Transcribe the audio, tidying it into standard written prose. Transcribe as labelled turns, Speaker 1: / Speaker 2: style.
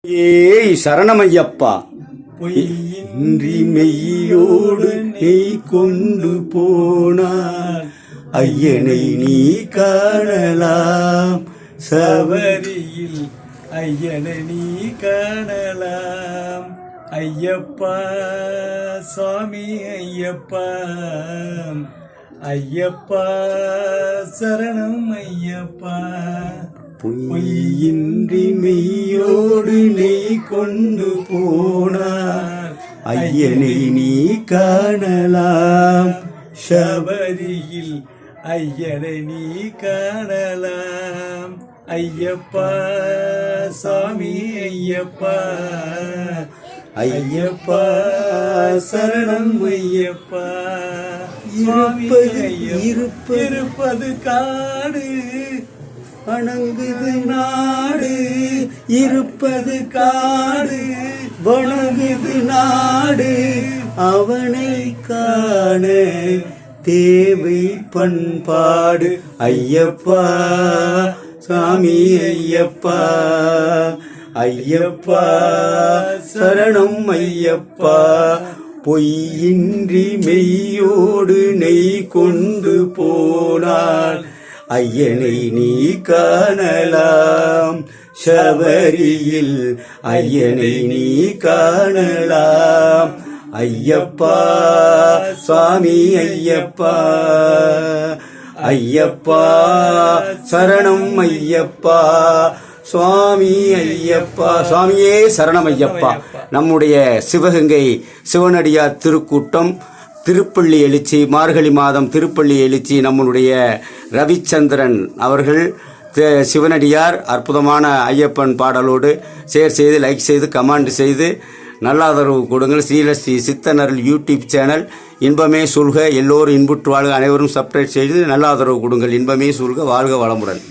Speaker 1: ஏய் சரணமையப்பா, பொய்யின்றி மெய்யோடு நெய் கொண்டு போனார் ஐயனை நீ காணலாம் சபரியில். ஐயனை நீ காணலாம். ஐயப்பா சுவாமி ஐயப்பா, ஐயப்பா சரணம் ஐயப்பா. பொய்யின்றி மெய்யோடு நெய் கொண்டு போனார் ஐயனை நீ காணலாம் சபரியில். ஐயனை நீ காணலாம். ஐயப்பா சாமி ஐயப்பா, ஐயப்பா சரணம் ஐயப்பா. இருப்பது காடு வணங்குது நாடு, இருப்பது காடு வணங்குது நாடு. அவனை காண தேவை பண்பாடு. ஐயப்பா சாமி ஐயப்பா, ஐயப்பா சரணம் ஐயப்பா. பொய்யின்றி மெய்யோடு நெய் கொண்டு போனார் ஐயனை நீ காணலாம் சபரியில். ஐயனை நீ காணலாம். ஐயப்பா சுவாமி ஐயப்பா, ஐயப்பா சரணம் ஐயப்பா. சுவாமி ஐயப்பா, சுவாமியே சரணம் ஐயப்பா. நம்முடைய சிவகங்கை சிவனடியார் திருக்கூட்டம் திருப்பள்ளி எழுச்சி, மார்கழி மாதம் திருப்பள்ளி எழுச்சி. நம்முடைய ரவிச்சந்திரன் அவர்கள் சிவனடியார் அற்புதமான ஐயப்பன் பாடலோடு ஷேர் செய்து, லைக் செய்து, கமெண்ட் செய்து நல்ல ஆதரவு கொடுங்கள். Srilasri Siddhanarul YouTube channel. இன்பமே சூழ்க, எல்லோரும் இன்புற்று வாழ்க. அனைவரும் சப்ஸ்கிரைப் செய்து நல்ல ஆதரவு கொடுங்கள். இன்பமே சூழ்க, வாழ்க வளமுடன்.